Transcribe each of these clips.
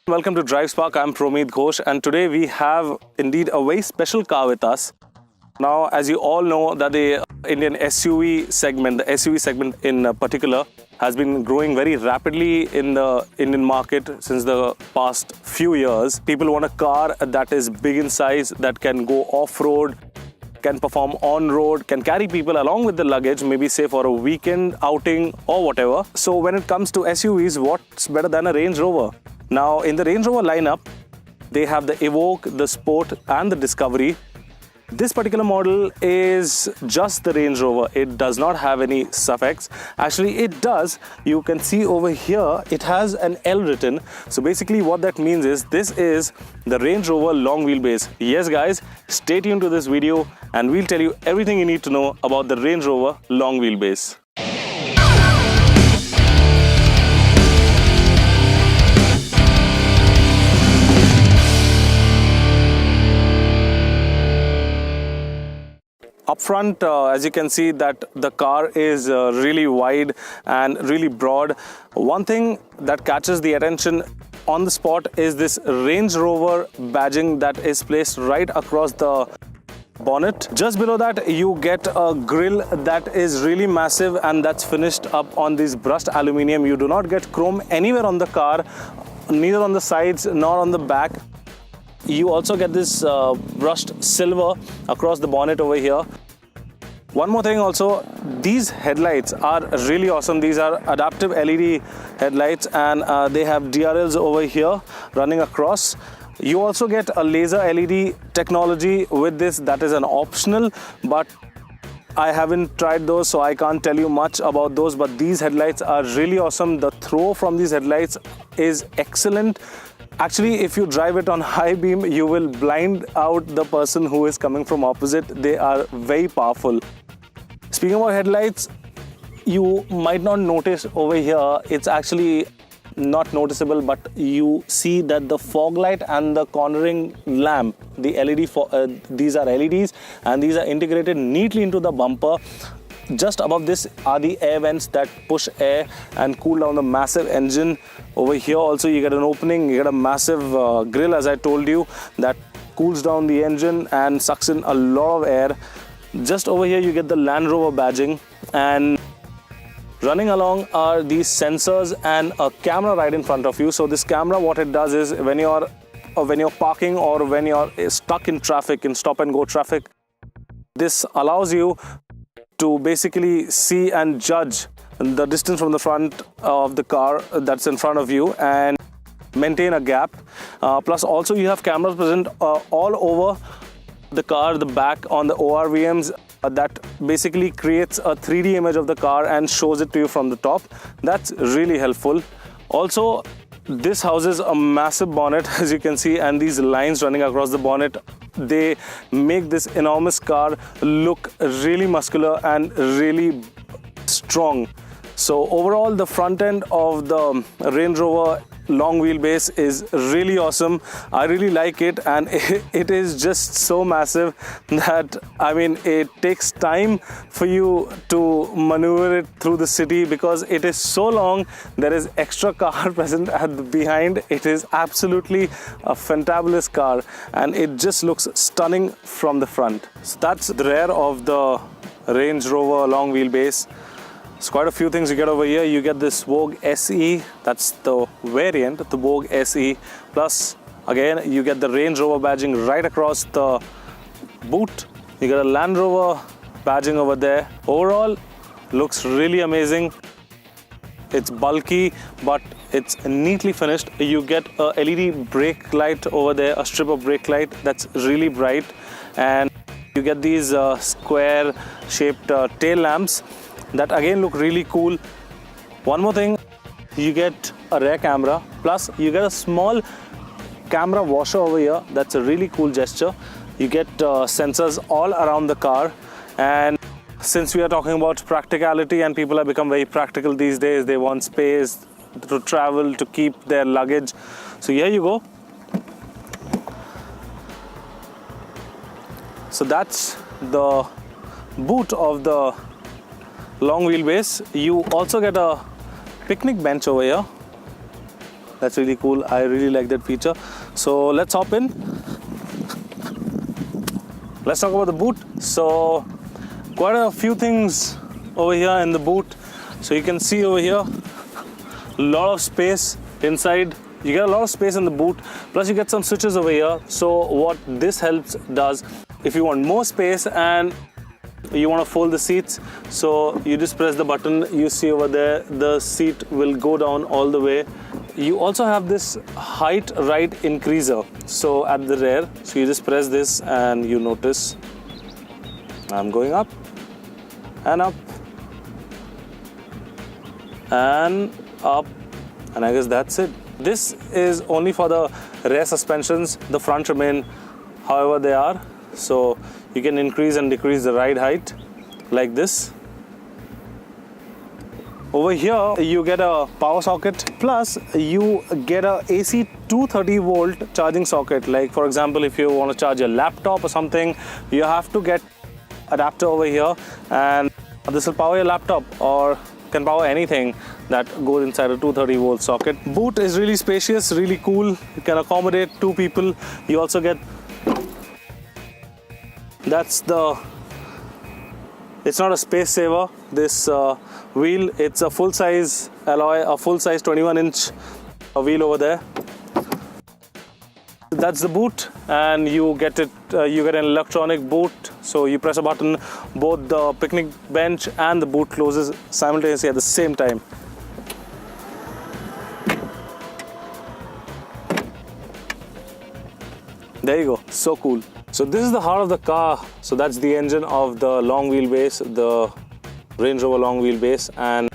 Welcome to Drive Spark. I'm PROMEET GHOSH, and today we have indeed a very special car with us. Now, as you all know, that the Indian SUV segment, the SUV segment in particular, has been growing very rapidly in the Indian market since the past few years. People want a car that is big in size, that can go off-road, can perform on-road, can carry people along with the luggage, maybe say for a weekend outing or whatever. So when it comes to SUVs, what's better than a Range Rover? Now, in the Range Rover lineup, they have the Evoque, the Sport and the Discovery. This particular model is just the Range Rover. It does not have any suffix. Actually, it does. You can see over here, it has an L written. So basically what that means is this is the Range Rover long wheelbase. Yes, guys, stay tuned to this video and we'll tell you everything you need to know about the Range Rover long wheelbase. Up front, as you can see, that the car is really wide and really broad. One thing that catches the attention on the spot is this Range Rover badging that is placed right across the bonnet. Just below that, you get a grille that is really massive and that's finished up on this brushed aluminium. You do not get chrome anywhere on the car, neither on the sides nor on the back. You also get this brushed silver across the bonnet over here. One more thing also, these headlights are really awesome. These are adaptive LED headlights and they have DRLs over here running across. You also get a laser LED technology with this. That is an optional, but I haven't tried those, so I can't tell you much about those, but these headlights are really awesome. The throw from these headlights is excellent. Actually, if you drive it on high beam, you will blind out the person who is coming from opposite. They are very powerful. Speaking about headlights, you might not notice over here, it's actually not noticeable, but you see that the fog light and the cornering lamp, the LED, these are LEDs and these are integrated neatly into the bumper. Just above this are the air vents that push air and cool down the massive engine. Over here also you get an opening, you get a massive grille, as I told you, that cools down the engine and sucks in a lot of air. Just over here you get the Land Rover badging, and running along are these sensors and a camera right in front of you. So this camera, what it does is when you're parking or when you're stuck in traffic, in stop and go traffic, this allows you to basically see and judge the distance from the front of the car that's in front of you and maintain a gap. Plus also you have cameras present all over the car, the back on the ORVMs, that basically creates a 3D image of the car and shows it to you from the top. That's really helpful. Also, this houses a massive bonnet, as you can see, and these lines running across the bonnet, they make this enormous car look really muscular and really strong. So overall, the front end of the Range Rover long wheelbase is really awesome. I really like it, and it is just so massive that, I mean, it takes time for you to maneuver it through the city because it is so long. There is extra car present at the behind. It is absolutely a fantabulous car and it just looks stunning from the front. So that's the rear of the Range Rover long wheelbase. It's quite a few things you get over here. You get this Vogue SE, that's the variant, the Vogue SE. Plus, again, you get the Range Rover badging right across the boot. You get a Land Rover badging over there. Overall, looks really amazing. It's bulky, but it's neatly finished. You get a LED brake light over there, a strip of brake light that's really bright. And you get these square-shaped tail lamps that again look really cool. One more thing, you get a rear camera, plus you get a small camera washer over here. That's a really cool gesture. You get sensors all around the car, and since we are talking about practicality and people have become very practical these days, they want space to travel, to keep their luggage. So here you go. So that's the boot of the long wheelbase. You also get a picnic bench over here. That's really cool. I really like that feature. So let's hop in. Let's talk about the boot. So quite a few things over here in the boot. So you can see over here, a lot of space inside. You get a lot of space in the boot, plus you get some switches over here. So what this does, if you want more space and you want to fold the seats, so you just press the button, you see over there, the seat will go down all the way. You also have this height right increaser, so at the rear, so you just press this and you notice I'm going up and up and up, and I guess that's it. This is only for the rear suspensions. The front remain however they are, so you can increase and decrease the ride height like this. Over here you get a power socket, plus you get a AC 230 volt charging socket. Like for example, if you want to charge your laptop or something, you have to get adapter over here, and this will power your laptop or can power anything that goes inside a 230 volt socket. Boot is really spacious, really cool. You can accommodate 2 people. You also get, it's not a space saver, this wheel. It's a full size alloy, a full size 21-inch wheel over there. That's the boot, and you get it. You get an electronic boot. So you press a button, both the picnic bench and the boot closes simultaneously at the same time. There you go. So cool. So this is the heart of the car. So that's the engine of the long wheelbase, the Range Rover long wheelbase, and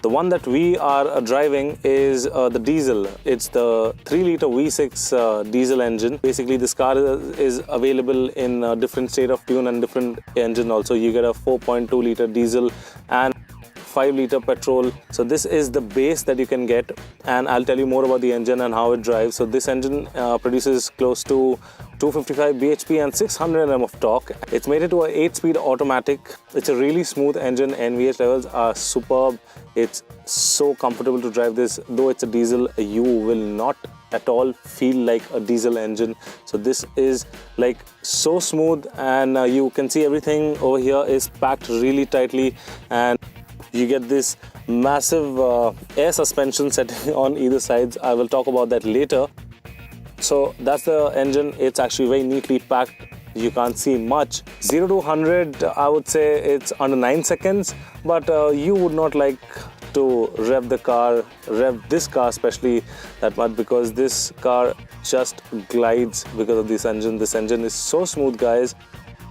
the one that we are driving is the diesel. It's the 3-liter V6 diesel engine. Basically, this car is available in a different state of tune and different engine also. You get a 4.2-liter diesel and 5-liter petrol. So this is the base that you can get, and I'll tell you more about the engine and how it drives. So this engine produces close to 255 bhp and 600 Nm of torque. It's made into an 8-speed automatic. It's a really smooth engine. NVH levels are superb. It's so comfortable to drive this. Though it's a diesel, you will not at all feel like a diesel engine. So this is like so smooth, and you can see everything over here is packed really tightly, and you get this massive air suspension setting on either sides. I will talk about that later. So that's the engine. It's actually very neatly packed. You can't see much. 0 to 100, I would say it's under 9 seconds, but you would not like to rev this car especially that much, because this car just glides because of this engine. This engine is so smooth, guys,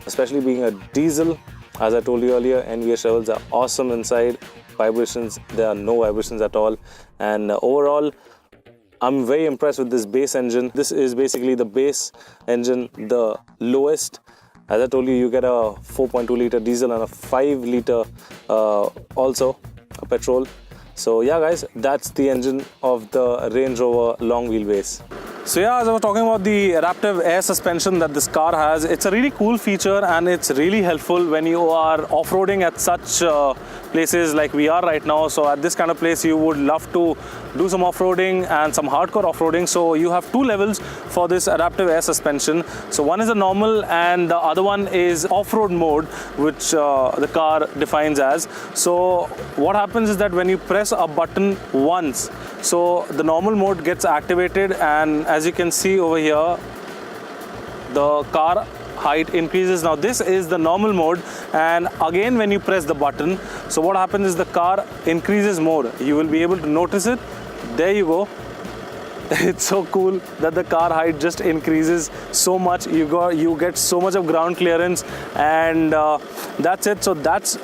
especially being a diesel. As I told you earlier, NVH levels are awesome inside. Vibrations, there are no vibrations at all, and overall I'm very impressed with this base engine. This is basically the base engine, the lowest. As I told you, you get a 4.2-liter diesel and a 5-liter also a petrol. So yeah, guys, that's the engine of the Range Rover long wheelbase. So yeah, as I was talking about the adaptive air suspension that this car has, it's a really cool feature, and it's really helpful when you are off-roading at such places like we are right now. So at this kind of place, you would love to do some off-roading and some hardcore off-roading. So you have 2 levels for this adaptive air suspension. So one is a normal, and the other one is off-road mode, which the car defines as. So what happens is that when you press a button once, so the normal mode gets activated, and as you can see over here, the car height increases. Now this is the normal mode, and again when you press the button, so what happens is the car increases more. You will be able to notice it. There you go. It's so cool that the car height just increases so much. You get so much of ground clearance, and that's it. So that's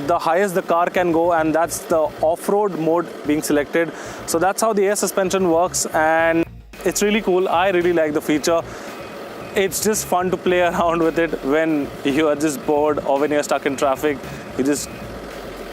the highest the car can go, and that's the off-road mode being selected. So that's how the air suspension works, and it's really cool. I really like the feature. It's just fun to play around with it when you are just bored or when you're stuck in traffic. You just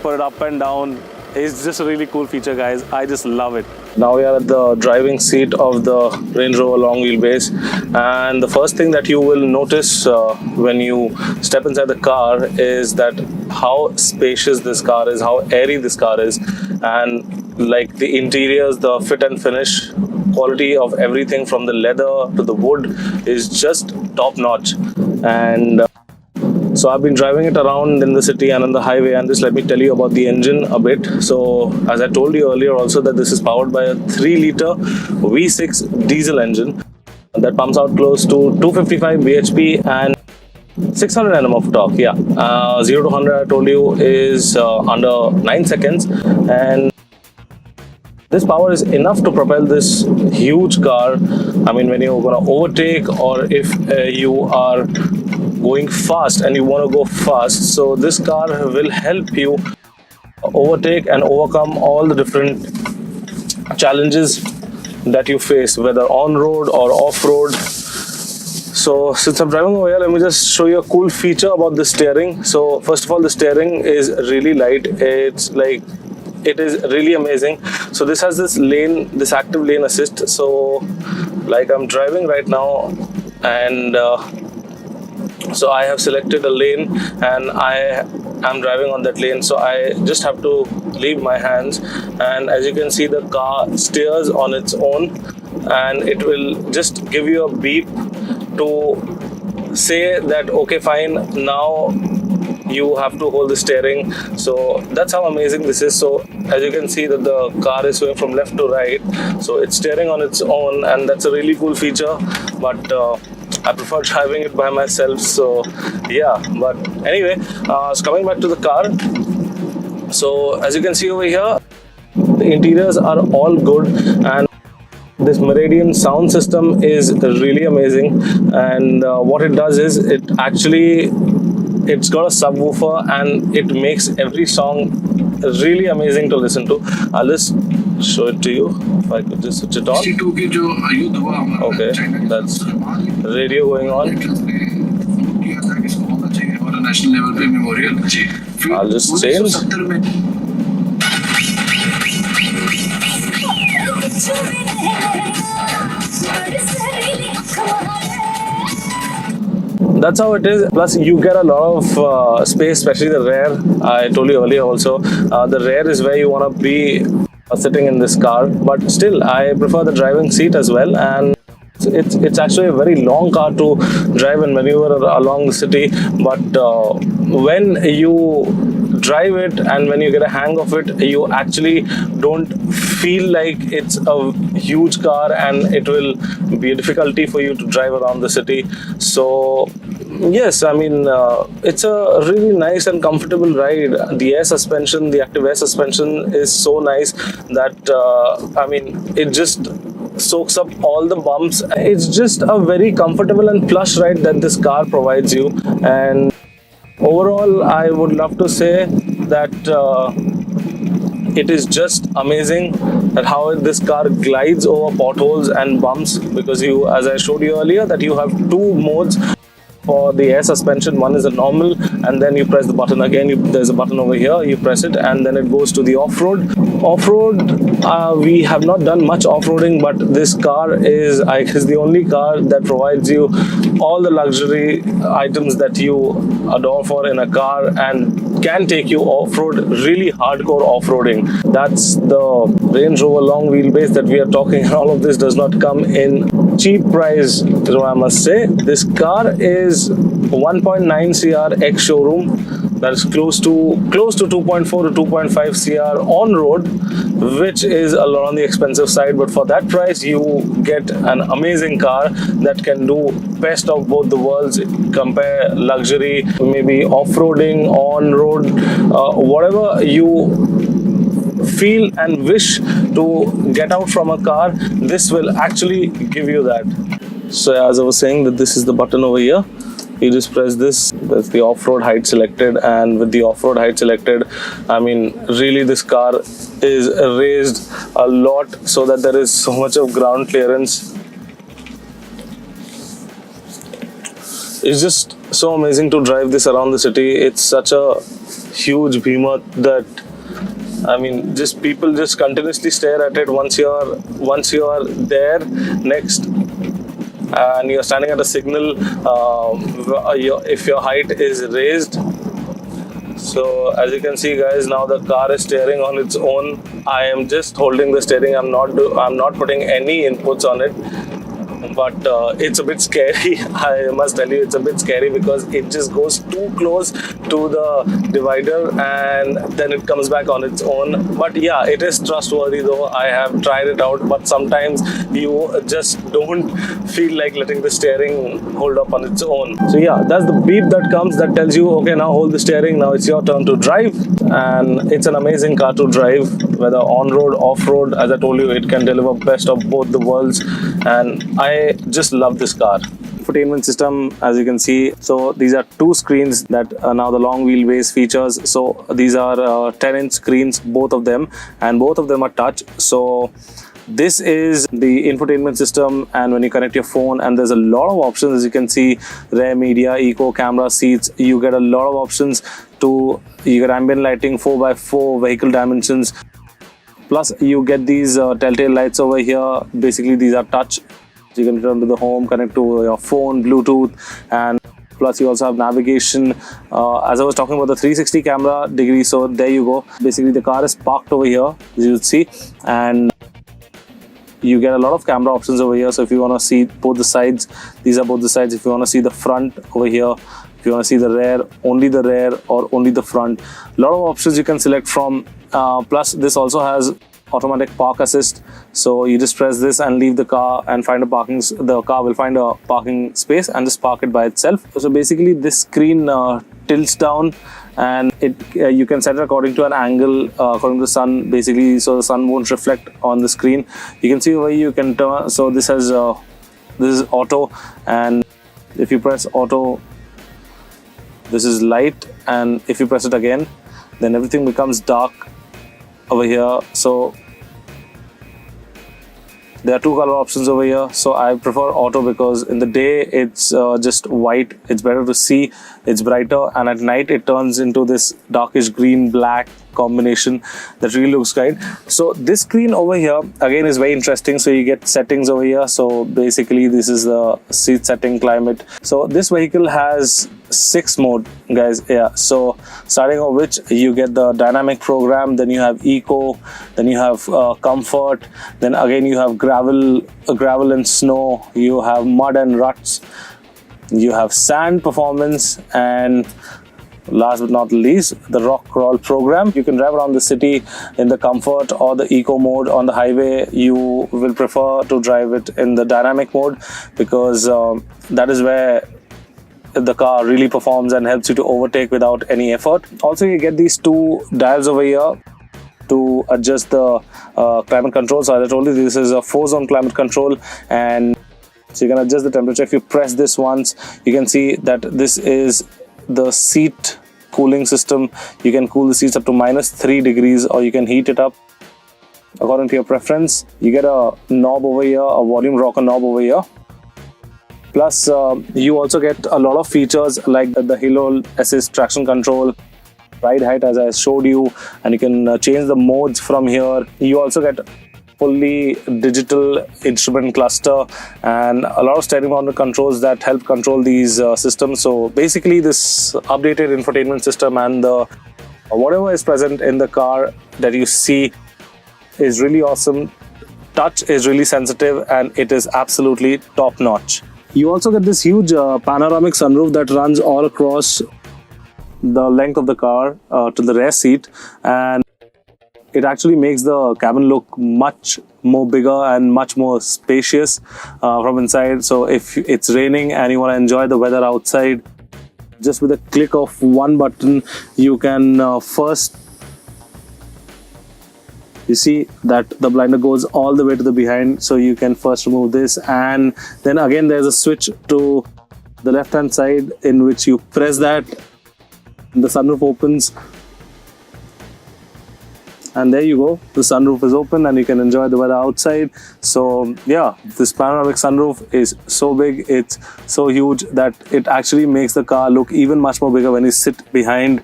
put it up and down. It's just a really cool feature, guys. I just love it. Now we are at the driving seat of the Range Rover long wheelbase, and the first thing that you will notice when you step inside the car is that how spacious this car is, how airy this car is, and like the interiors, the fit and finish quality of everything from the leather to the wood is just top notch. And so I've been driving it around in the city and on the highway, and just let me tell you about the engine a bit. So as I told you earlier also, that this is powered by a 3-liter V6 diesel engine that pumps out close to 255 bhp and 600 Nm of torque. 0 to 100 I told you is under 9 seconds, and this power is enough to propel this huge car. I mean, when you're going to overtake, or if you are going fast and you want to go fast, so this car will help you overtake and overcome all the different challenges that you face, whether on road or off road. So since I'm driving over here, let me just show you a cool feature about the steering. So first of all, the steering is really light. It is really amazing. So this has this lane, this active lane assist. So like I'm driving right now, and so I have selected a lane and I am driving on that lane. So I just have to leave my hands, and as you can see, the car steers on its own, and it will just give you a beep to say that okay, fine, now you have to hold the steering. So that's how amazing this is. So as you can see that the car is going from left to right, so it's steering on its own, and that's a really cool feature. But I prefer driving it by myself. So yeah, but anyway, so coming back to the car, so as you can see over here, the interiors are all good, and this Meridian sound system is really amazing. And what it does is it's got a subwoofer, and it makes every song really amazing to listen to. I'll just show it to you if I could just switch it on. Okay, that's radio going on. I'll just change. That's how it is. Plus you get a lot of space, especially the rear. I told you earlier also, the rear is where you want to be sitting in this car. But still, I prefer the driving seat as well, and it's actually a very long car to drive and maneuver along the city. But when you drive it and when you get a hang of it, you actually don't feel like it's a huge car, and it will be a difficulty for you to drive around the city. So yes, I mean, it's a really nice and comfortable ride. The air suspension, the active air suspension is so nice that I mean, it just soaks up all the bumps. It's just a very comfortable and plush ride that this car provides you. And overall, I would love to say that it is just amazing that how this car glides over potholes and bumps, because you, as I showed you earlier, that you have two modes for the air suspension. One is a normal, and then you press the button again. There's a button over here, you press it, and then it goes to the off-road. We have not done much off-roading, but this car is the only car that provides you all the luxury items that you adore for in a car, and can take you off-road, really hardcore off-roading. That's the Range Rover long wheelbase that we are talking. All of this does not come in cheap price, so I must say. This car is 1.9 CR ex showroom. That is close to 2.4 to 2.5 CR on road, which is a lot on the expensive side. But for that price, you get an amazing car that can do best of both the worlds. Compare luxury, maybe off-roading, on-road, whatever you feel and wish to get out from a car, this will actually give you that. So as I was saying, that this is the button over here. You just press this, that's the off-road height selected, and with the off-road height selected, I mean, really this car is raised a lot so that there is so much of ground clearance. It's just so amazing to drive this around the city. It's such a huge behemoth that, I mean, just people just continuously stare at it once you are there next, and you're standing at a signal, if your height is raised. So as you can see guys, now the car is steering on its own. I am just holding the steering. I'm not putting any inputs on it. But it's a bit scary. I must tell you, it's a bit scary because it just goes too close to the divider and then it comes back on its own. But yeah, it is trustworthy though. I have tried it out, but sometimes you just don't feel like letting the steering hold up on its own. So yeah, that's the beep that comes that tells you, okay, now hold the steering, now it's your turn to drive. And it's an amazing car to drive, whether on-road, off-road. As I told you, it can deliver best of both the worlds, and I just love this car. Infotainment system, as you can see, so these are two screens that are now the long wheelbase features. So these are 10-inch screens, both of them, and both of them are touch. So this is the infotainment system, and when you connect your phone, and there's a lot of options, as you can see, rear media, eco, camera, seats. You get a lot of options to, you get ambient lighting, 4x4 vehicle dimensions. Plus you get these telltale lights over here. Basically these are touch. So you can return to the home, connect to your phone, Bluetooth, and plus you also have navigation. As I was talking about the 360 camera degree, so there you go. Basically the car is parked over here, as you see, and you get a lot of camera options over here. So if you want to see both the sides, these are both the sides. If you want to see the front over here, if you want to see the rear, or only the front, a lot of options you can select from. Plus this also has automatic park assist, so you just press this and leave the car and find a parking, the car will find a parking space and just park it by itself. So basically this screen tilts down, and it you can set it according to an angle, according to the sun, basically, so the sun won't reflect on the screen. You can see where you can turn. So this has this is auto, and if you press auto, this is light, and if you press it again, then everything becomes dark over here. So there are two color options over here. So I prefer auto because in the day it's just white, it's better to see, it's brighter, and at night it turns into this darkish green black combination that really looks great. So this screen over here again is very interesting. So you get settings over here. So basically this is the seat setting, climate. So this vehicle has 6 mode, guys. Yeah, so starting of which you get the dynamic program, then you have eco, then you have comfort, then again you have gravel and snow, you have mud and ruts, you have sand performance, and last but not least, the rock crawl program. You can drive around the city in the comfort or the eco mode. On the highway, you will prefer to drive it in the dynamic mode because that is where the car really performs and helps you to overtake without any effort. Also, you get these 2 dials over here to adjust the climate control. So as I told you, this is a 4-zone climate control, and so you can adjust the temperature. If you press this once, you can see that this is the seat cooling system. You can cool the seats up to -3 degrees, or you can heat it up according to your preference. You get a knob over here, a volume rocker knob over here. Plus you also get a lot of features like the hill assist, traction control, ride height as I showed you, and you can change the modes from here. You also get fully digital instrument cluster and a lot of steering mounted controls that help control these systems. So basically this updated infotainment system and the whatever is present in the car that you see is really awesome. Touch is really sensitive, and it is absolutely top notch. You also get this huge panoramic sunroof that runs all across the length of the car to the rear seat, and it actually makes the cabin look much more bigger and much more spacious from inside. So if it's raining and you want to enjoy the weather outside, just with a click of one button, you can first, you see that the blinder goes all the way to the behind. So you can first remove this, and then again there's a switch to the left hand side in which you press that, the sunroof opens, and there you go, the sunroof is open and you can enjoy the weather outside. So yeah, this panoramic sunroof is so big, it's so huge that it actually makes the car look even much more bigger when you sit behind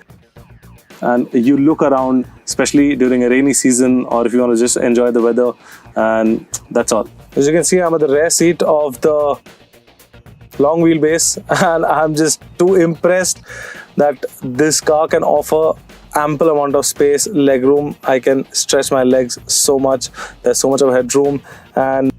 and you look around, especially during a rainy season or if you want to just enjoy the weather. And that's all. As you can see, I'm at the rear seat of the long wheelbase and I'm just too impressed that this car can offer ample amount of space, legroom. I can stretch my legs so much. There's so much of headroom, and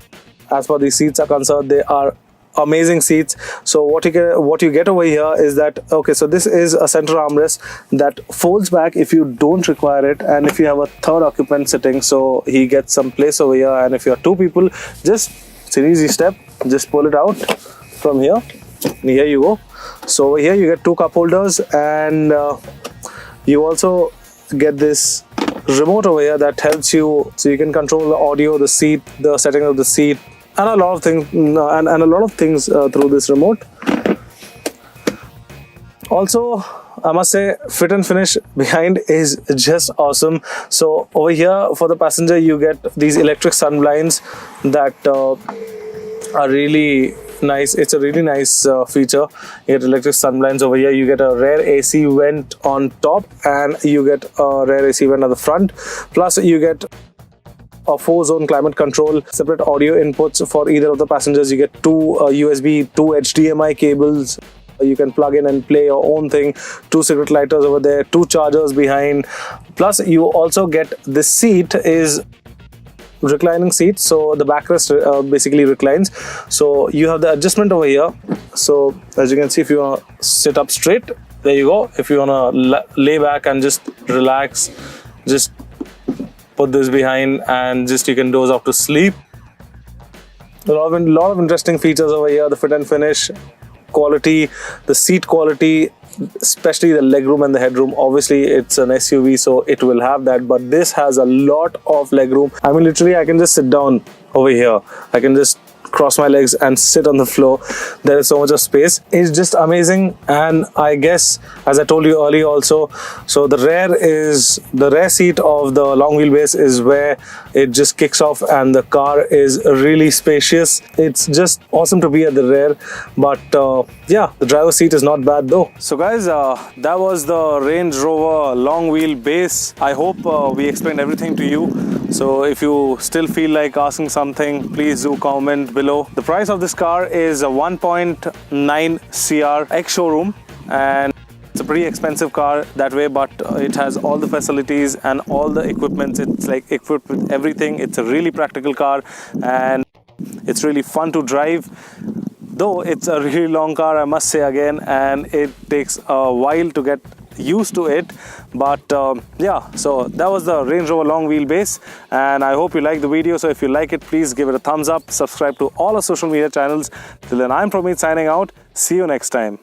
as far as the seats are concerned, they are amazing seats. So what you get over here is that, okay, so this is a center armrest that folds back if you don't require it, and if you have a third occupant sitting, so he gets some place over here. And if you're two people, just it's an easy step, just pull it out from here, and here you go. So over here you get two cup holders, and you also get this remote over here that helps you, so you can control the audio, the seat, the setting of the seat, and a lot of things, and a lot of things through this remote. Also, I must say, fit and finish behind is just awesome. So over here for the passenger, you get these electric sun blinds that are really nice. It's a really nice feature. You get electric sun blinds over here. You get a rear AC vent on top, and you get a rear AC vent at the front. Plus you get a 4-zone climate control, separate audio inputs for either of the passengers. You get two USB, two HDMI cables. You can plug in and play your own thing. Two cigarette lighters over there, two chargers behind. Plus you also get this seat is reclining seat, so the backrest basically reclines. So you have the adjustment over here. So as you can see, if you want to sit up straight, there you go. If you want to lay back and just relax, just put this behind and just you can doze off to sleep. A lot of interesting features over here. The fit and finish quality, the seat quality, especially the legroom and the headroom. Obviously it's an SUV, so it will have that, but this has a lot of legroom. I mean, literally I can just sit down over here. I can just cross my legs and sit on the floor. There is so much of space. It's just amazing. And I guess, as I told you earlier also, so the rear seat of the long wheelbase is where it just kicks off, and the car is really spacious. It's just awesome to be at the rear. But yeah, the driver's seat is not bad though. So guys, that was the Range Rover long wheelbase. I hope we explained everything to you. So if you still feel like asking something, please do comment below. The price of this car is a 1.9 CR ex-showroom, and it's a pretty expensive car that way, but it has all the facilities and all the equipment. It's like equipped with everything. It's a really practical car, and it's really fun to drive. Though it's a really long car, I must say again, and it takes a while to get used to it. But yeah, so that was the Range Rover long wheelbase, and I hope you liked the video. So if you like it, please give it a thumbs up, subscribe to all our social media channels. Till then, I'm PROMEET signing out. See you next time.